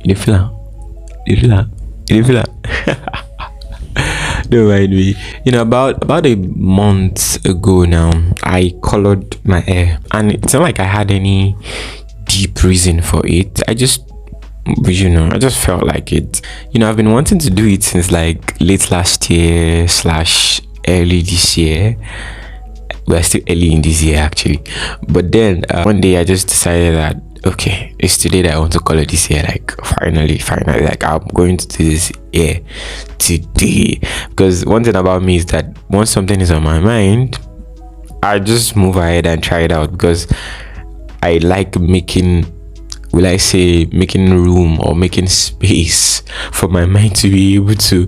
You dey feel am? You dey feel am? You dey feel am? Don't mind me. About a month ago now, I colored my hair, and it's not like I had any deep reason for it. I just felt like it. I've been wanting to do it since like late last year / early this year. We're still early in this year actually, but then one day I just decided that okay, it's today that I want to color this hair. Like finally, like I'm going to do this hair today. Because one thing about me is that once something is on my mind, I just move ahead and try it out, because I like making room or making space for my mind to be able to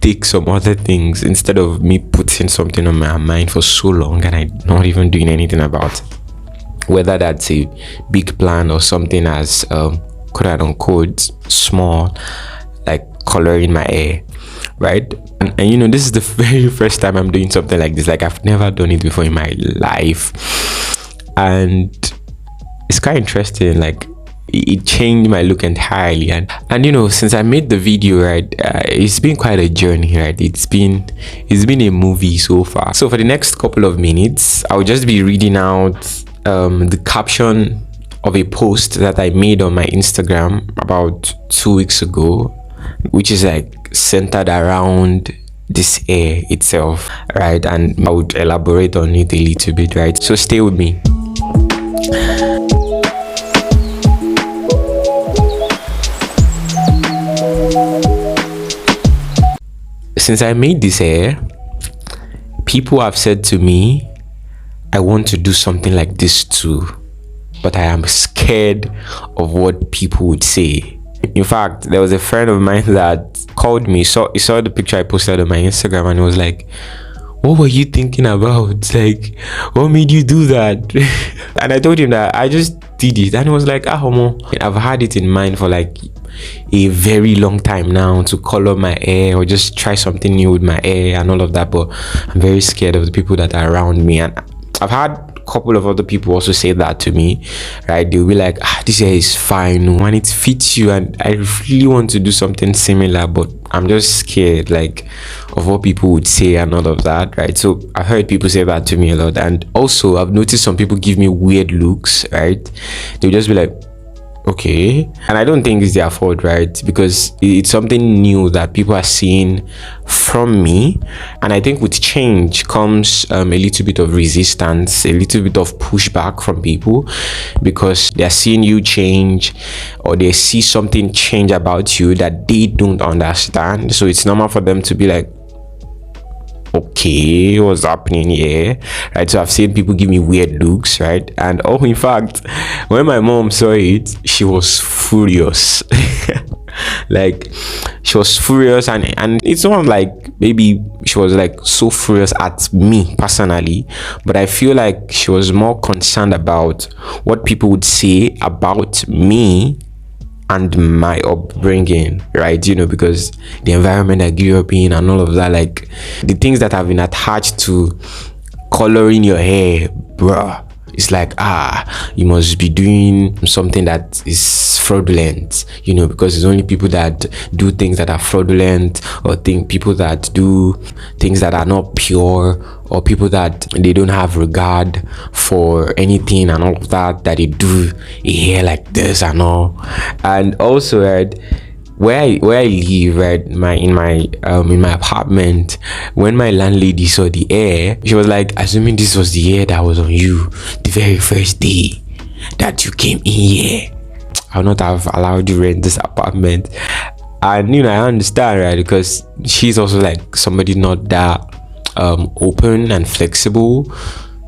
take some other things, instead of me putting something on my mind for so long and I'm not even doing anything about it. Whether that's a big plan or something as quote unquote small, like coloring my hair, right? And this is the very first time I'm doing something like this. Like I've never done it before in my life, and it's quite interesting. Like it changed my look entirely, and since I made the video, right, it's been quite a journey, right? It's been a movie so far. So for the next couple of minutes, I'll just be reading out the caption of a post that I made on my Instagram about 2 weeks ago, which is like centered around this hair itself, right? And I would elaborate on it a little bit, right? So stay with me. Since I made this hair, people have said to me, I want to do something like this too, but I am scared of what people would say. In fact, there was a friend of mine that called me, he saw the picture I posted on my Instagram, and he was like, what were you thinking about? Like, what made you do that? And I told him that I just did it, and he was like, Homo, I've had it in mind for like a very long time now to color my hair or just try something new with my hair and all of that, but I'm very scared of the people that are around me. And I've had a couple of other people also say that to me, right? They'll be like, this hair is fine and it fits you, and I really want to do something similar, but I'm just scared like of what people would say and all of that, right? So I've heard people say that to me a lot, and also I've noticed some people give me weird looks, right? They'll just be like, okay, and I don't think it's their fault, right? Because it's something new that people are seeing from me, and I think with change comes a little bit of resistance, a little bit of pushback from people, because they're seeing you change, or they see something change about you that they don't understand. So it's normal for them to be like, okay, what's happening here, right? So I've seen people give me weird looks, right? And in fact, when my mom saw it, she was furious. Like she was furious, and it's not like maybe she was like so furious at me personally, but I feel like she was more concerned about what people would say about me and my upbringing, right? Because the environment I grew up in and all of that, like the things that have been attached to coloring your hair, bruh, it's like, you must be doing something that is fraudulent, because it's only people that do things that are fraudulent, or people that do things that are not pure, or people that they don't have regard for anything and all of that they do a hair like this and all. And also, right, where I live, right, in my apartment, when my landlady saw the hair, she was like, assuming this was the hair that was on you the very first day that you came in here, I would not have allowed you rent this apartment. And I understand, right, because she's also like somebody not that open and flexible,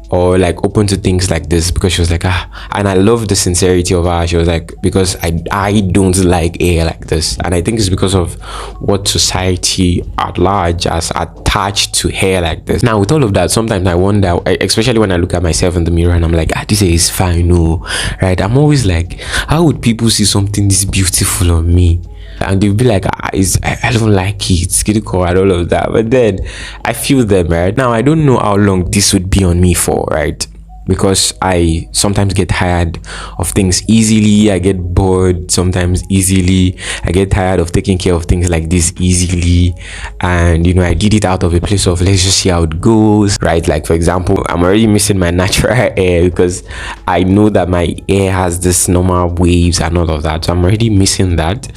or like open to things like this, because she was like, and I love the sincerity of her. She was like, because I don't like hair like this, and I think it's because of what society at large has attached to hair like this. Now with all of that, sometimes I wonder, especially when I look at myself in the mirror and I'm like, this hair is fine, no, right? I'm always like, how would people see something this beautiful on me? And they'll be like, I don't like it, it's getting cold and all of that. But then I feel them, right? Now I don't know how long this would be on me for, right? because I sometimes get tired of things easily. I get bored sometimes easily. I get tired of taking care of things like this easily. And I did it out of a place of let's just see how it goes, right? Like, for example, I'm already missing my natural air because I know that my air has this normal waves and all of that. So I'm already missing that.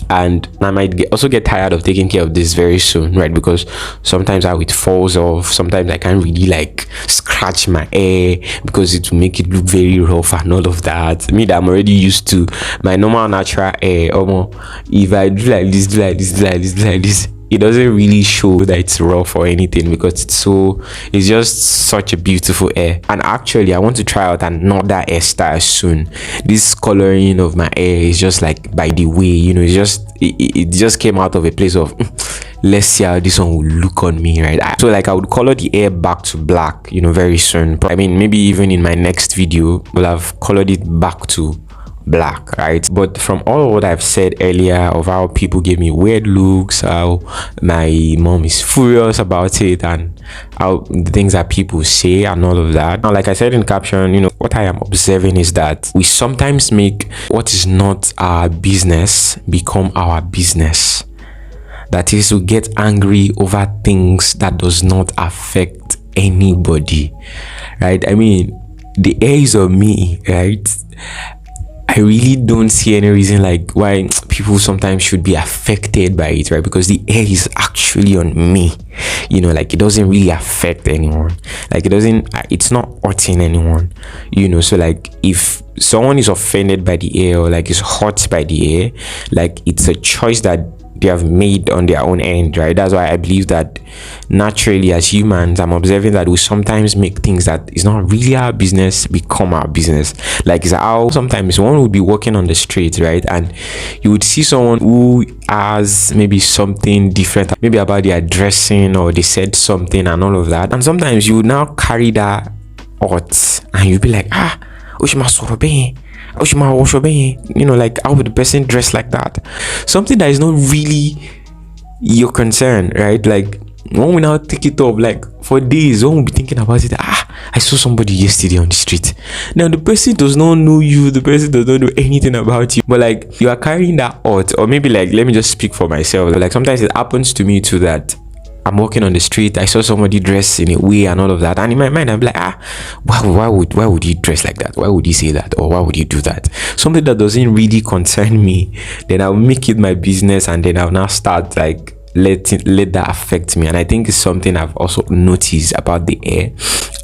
And I might also get tired of taking care of this very soon, right? Because sometimes how it falls off, sometimes I can't really like scratch my hair because it will make it look very rough and all of that. Me that I'm already used to my normal natural hair. If I do like this, it doesn't really show that it's rough or anything because it's just such a beautiful hair. And actually I want to try out another hairstyle soon. This coloring of my hair is just like by the way, it just came out of a place of let's see how this one will look on me, right? So like I would color the hair back to black very soon. I mean, maybe even in my next video we'll have colored it back to black, right? But from all what I've said earlier of how people give me weird looks, how my mom is furious about it, and how the things that people say and all of that. Now, like I said in caption, what I am observing is that we sometimes make what is not our business become our business. That is, we get angry over things that does not affect anybody, right? I mean, the hair is on me, right? I really don't see any reason like why people sometimes should be affected by it, right? Because the hair is actually on me, like it doesn't really affect anyone. Like it's not hurting anyone, so like if someone is offended by the hair or like is hurt by the hair, like it's a choice that they have made on their own end, right? That's why I believe that naturally as humans, I'm observing that we sometimes make things that is not really our business become our business. Like it's how sometimes one would be walking on the street, right? And you would see someone who has maybe something different, maybe about their dressing or they said something and all of that. And sometimes you would now carry that out and you'd be like, like how would the person dress like that? Something that is not really your concern, right? Like when we now take it up, like for days, one will be thinking about it. I saw somebody yesterday on the street. Now the person does not know you, the person does not know anything about you, but like you are carrying that out. Or maybe like, let me just speak for myself. Like sometimes it happens to me too that I'm walking on the street, I saw somebody dress in a way and all of that, and in my mind I'm like, why would he dress like that? Why would he say that? Or why would he do that? Something that doesn't really concern me, then I'll make it my business, and then I'll now start like let that affect me. And I think it's something I've also noticed about the hair.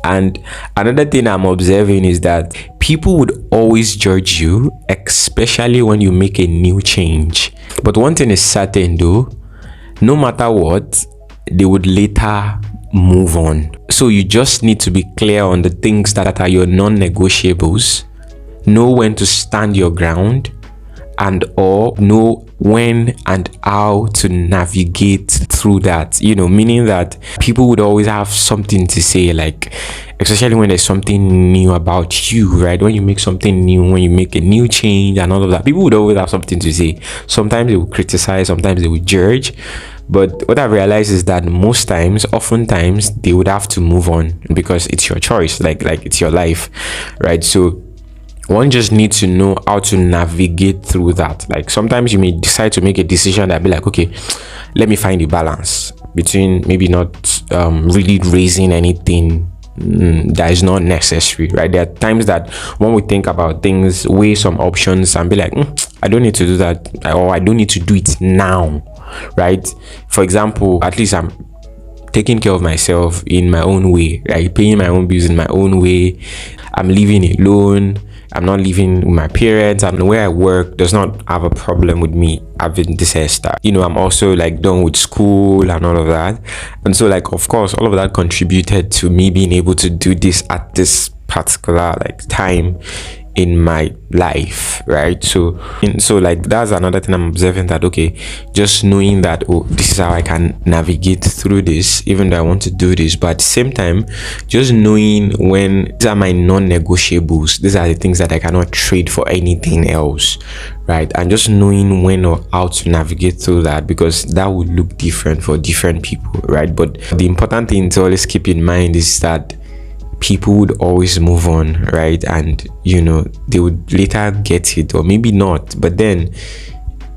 And another thing I'm observing is that people would always judge you, especially when you make a new change. But one thing is certain though, no matter what, they would later move on. So you just need to be clear on the things that are your non-negotiables, know when to stand your ground, and or know when and how to navigate through that, meaning that people would always have something to say, like especially when there's something new about you, right? When you make something new, when you make a new change and all of that, people would always have something to say. Sometimes they will criticize, sometimes they will judge. But what I've realized is that oftentimes they would have to move on because it's your choice, like it's your life, right? So one just needs to know how to navigate through that. Like sometimes you may decide to make a decision that be like, okay, let me find a balance between maybe not really raising anything that is not necessary, right? There are times that when we think about things, weigh some options and be like, I don't need to do that, or I don't need to do it now, right? For example, at least I'm taking care of myself in my own way, right? Paying my own bills in my own way. I'm living alone. I'm not living with my parents, and where I work does not have a problem with me having this hairstyle. I'm also like done with school and all of that. And so like, of course, all of that contributed to me being able to do this at this particular like time in my life, right? So like that's another thing I'm observing, that okay, just knowing that this is how I can navigate through this, even though I want to do this, but at the same time just knowing when these are my non-negotiables, these are the things that I cannot trade for anything else, right? And just knowing when or how to navigate through that, because that would look different for different people, right? But the important thing to always keep in mind is that people would always move on, right? And they would later get it, or maybe not, but then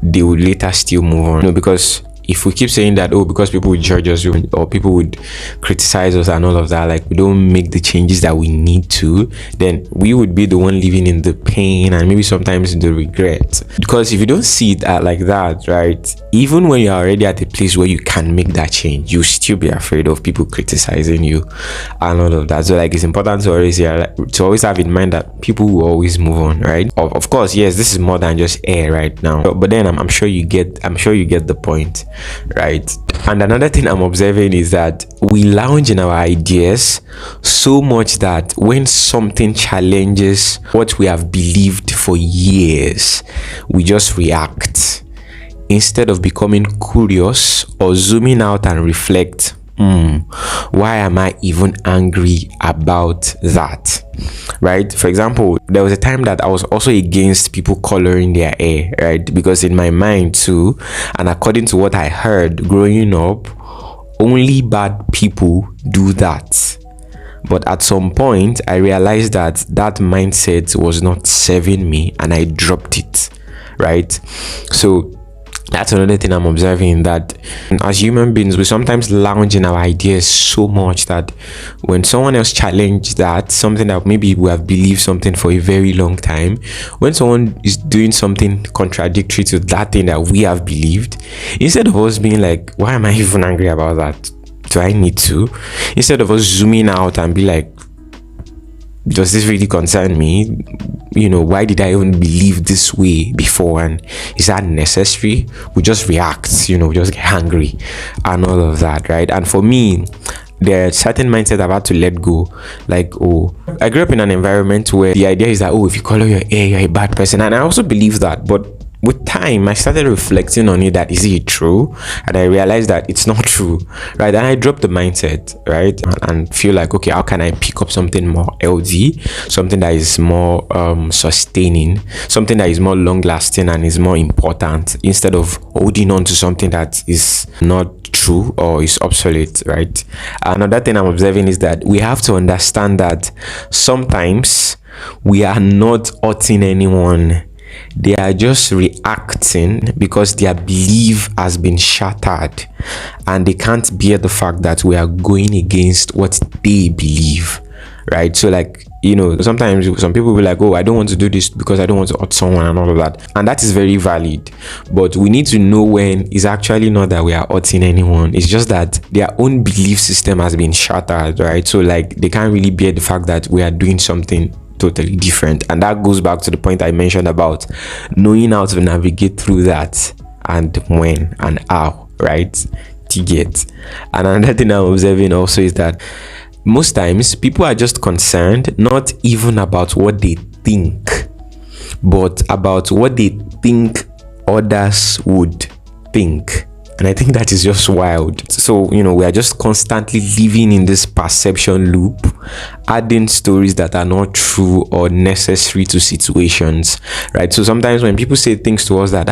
they would later still move on. Because if we keep saying that, because people would judge us or people would criticize us and all of that, like we don't make the changes that we need to, then we would be the one living in the pain and maybe sometimes in the regret. Because if you don't see it like that, right, even when you're already at a place where you can make that change, you still be afraid of people criticizing you and all of that. So like it's important to always have in mind that people will always move on, right? Of course, yes, this is more than just air right now, but then I'm sure you get the point, right? And another thing I'm observing is that we lounge in our ideas so much that when something challenges what we have believed for years, we just react instead of becoming curious or zooming out and reflect. Why am I even angry about that? Right? For example, there was a time that I was also against people coloring their hair, right? Because in my mind too, and according to what I heard growing up, only bad people do that. But at some point, I realized that mindset was not serving me and I dropped it, right? So that's another thing I'm observing, that as human beings, we sometimes lounge in our ideas so much that when someone else challenges that, something that maybe we have believed something for a very long time, when someone is doing something contradictory to that thing that we have believed, instead of us being like, why am I even angry about that? Do I need to? Instead of us zooming out and be like, does this really concern me? Why did I even believe this way before? And is that necessary? We just react, we just get angry and all of that, right? And for me, there are certain mindset I've had to let go. Like, I grew up in an environment where the idea is that, if you color your hair, you're a bad person. And I also believe that, but with time, I started reflecting on it, that is it true? And I realized that it's not true, right? And I dropped the mindset, right? And feel like, okay, how can I pick up something more healthy, something that is more sustaining, something that is more long lasting and is more important, instead of holding on to something that is not true or is obsolete, right? Another thing I'm observing is that we have to understand that sometimes we are not hurting anyone. They are just reacting because their belief has been shattered and they can't bear the fact that we are going against what they believe, right? So like, sometimes some people will be like, I don't want to do this because I don't want to hurt someone and all of that. And that is very valid. But we need to know when it's actually not that we are hurting anyone. It's just that their own belief system has been shattered, right? So like they can't really bear the fact that we are doing something totally different. And that goes back to the point I mentioned about knowing how to navigate through that and when and how, right? To get. And another thing I'm observing also is that most times people are just concerned not even about what they think, but about what they think others would think. And I think that is just wild. So, we are just constantly living in this perception loop, adding stories that are not true or necessary to situations, right? So sometimes when people say things to us that,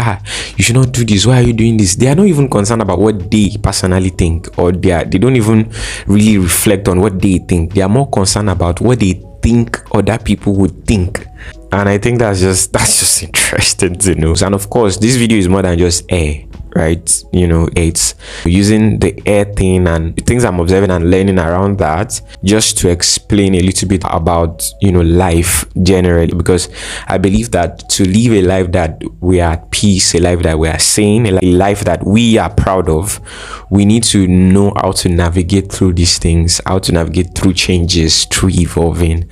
you should not do this, why are you doing this? They are not even concerned about what they personally think, or they don't even really reflect on what they think. They are more concerned about what they think other people would think. And I think that's just interesting to know. And of course, this video is more than just air, right? It's using the air thing and the things I'm observing and learning around that just to explain a little bit about life generally, because I believe that to live a life that we are at peace, a life that we are sane, a life that we are proud of, we need to know how to navigate through these things, how to navigate through changes, through evolving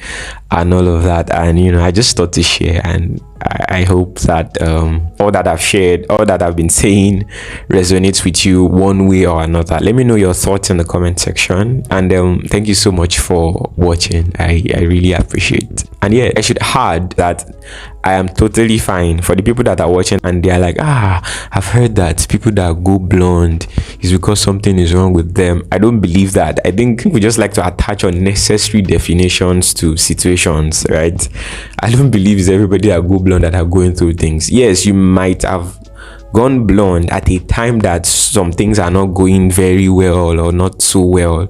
and all of that. And I just thought to share, and I hope that all that I've shared, all that I've been saying resonates with you one way or another. Let me know your thoughts in the comment section, and thank you so much for watching. I really appreciate it. And yeah, I should add that I am totally fine for the people that are watching and they are like, I've heard that people that go blonde is because something is wrong with them. I don't believe that. I think we just like to attach unnecessary definitions to situations, right? I don't believe it's everybody that go blonde that are going through things. Yes, you might have gone blonde at a time that some things are not going very well or not so well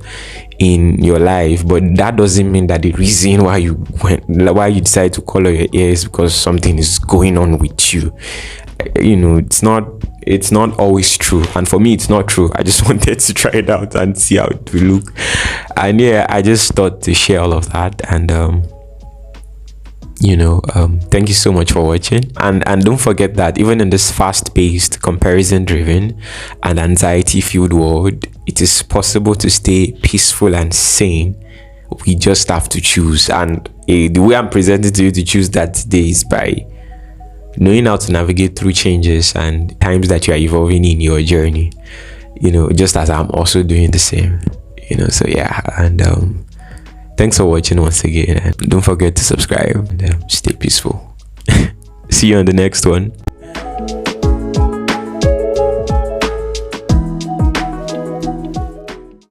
in your life, but that doesn't mean that the reason why you decide to color your hair is because something is going on with you. You know, it's not always true, and for me it's not true. I just wanted to try it out and see how it will look, and yeah, I just thought to share all of that. And thank you so much for watching, and don't forget that even in this fast-paced, comparison-driven and anxiety-filled world, it is possible to stay peaceful and sane. We just have to choose, and the way I'm presenting to you to choose that today is by knowing how to navigate through changes and times that you are evolving in your journey, just as I'm also doing the same. So yeah, and thanks for watching once again, and don't forget to subscribe and stay peaceful. See you on the next one.